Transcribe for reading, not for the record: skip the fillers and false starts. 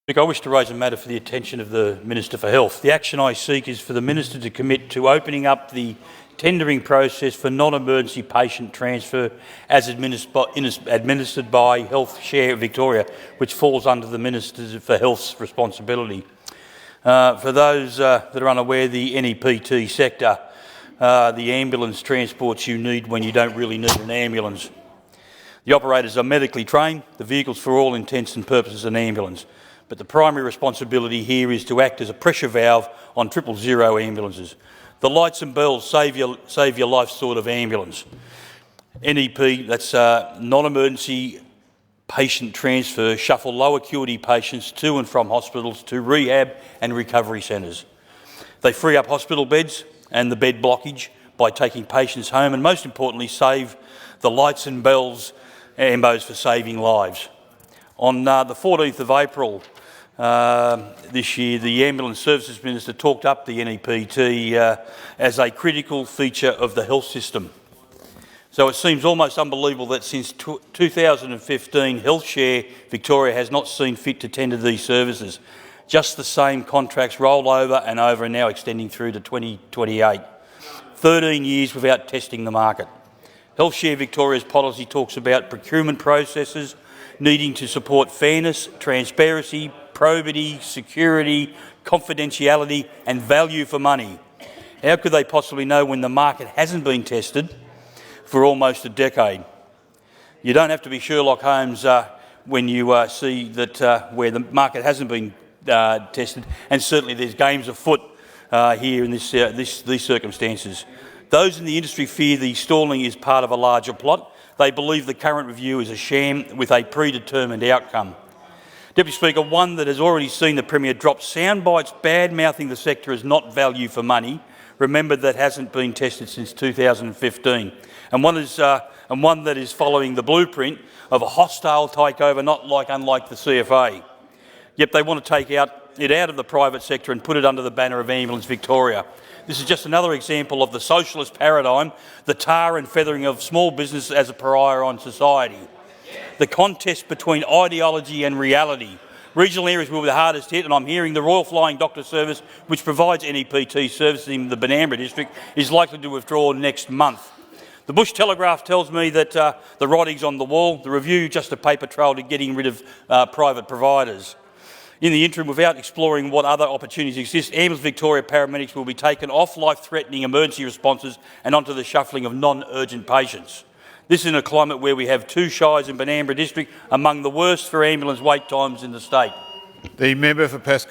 I wish to raise a matter for the attention of the Minister for Health. The action I seek is for the Minister to commit to opening up the tendering process for non-emergency patient transfer as administered by HealthShare Victoria, which falls under the Minister for Health's responsibility. For those that are unaware, the NEPT sector, the ambulance transports you need when you don't really need an ambulance. The operators are medically trained. The vehicle's for all intents and purposes an ambulance. But the primary responsibility here is to act as a pressure valve on 000 ambulances. The lights and bells save your life sort of ambulance. NEP, that's non-emergency patient transfer, shuffle low acuity patients to and from hospitals to rehab and recovery centres. They free up hospital beds and the bed blockage by taking patients home, and most importantly save the lights and bells ambos for saving lives. On the 14th of April this year, the Ambulance Services Minister talked up the NEPT as a critical feature of the health system. So it seems almost unbelievable that since 2015, HealthShare Victoria has not seen fit to tender these services. Just the same contracts roll over and over, and now extending through to 2028. 13 years without testing the market. HealthShare Victoria's policy talks about procurement processes needing to support fairness, transparency, probity, security, confidentiality and value for money. How could they possibly know when the market hasn't been tested for almost a decade? You don't have to be Sherlock Holmes when you see that where the market hasn't been tested, and certainly there's games afoot here in these circumstances. Those in the industry fear the stalling is part of a larger plot. They believe the current review is a sham with a predetermined outcome. Deputy Speaker, one that has already seen the Premier drop soundbites bad-mouthing the sector as not value for money, remember that hasn't been tested since 2015, and one that is following the blueprint of a hostile takeover, unlike the CFA. Yet they want to take it out of the private sector and put it under the banner of Ambulance Victoria. This is just another example of the socialist paradigm, the tar and feathering of small business as a pariah on society. The contest between ideology and reality. Regional areas will be the hardest hit, and I'm hearing the Royal Flying Doctor Service, which provides NEPT services in the Benambra district, is likely to withdraw next month. The Bush Telegraph tells me that the writing's on the wall, the review just a paper trail to getting rid of private providers. In the interim, without exploring what other opportunities exist, Ambulance Victoria paramedics will be taken off life-threatening emergency responses and onto the shuffling of non-urgent patients. This is in a climate where we have 2 shires in Benambra district among the worst for ambulance wait times in the state. The member for Pasco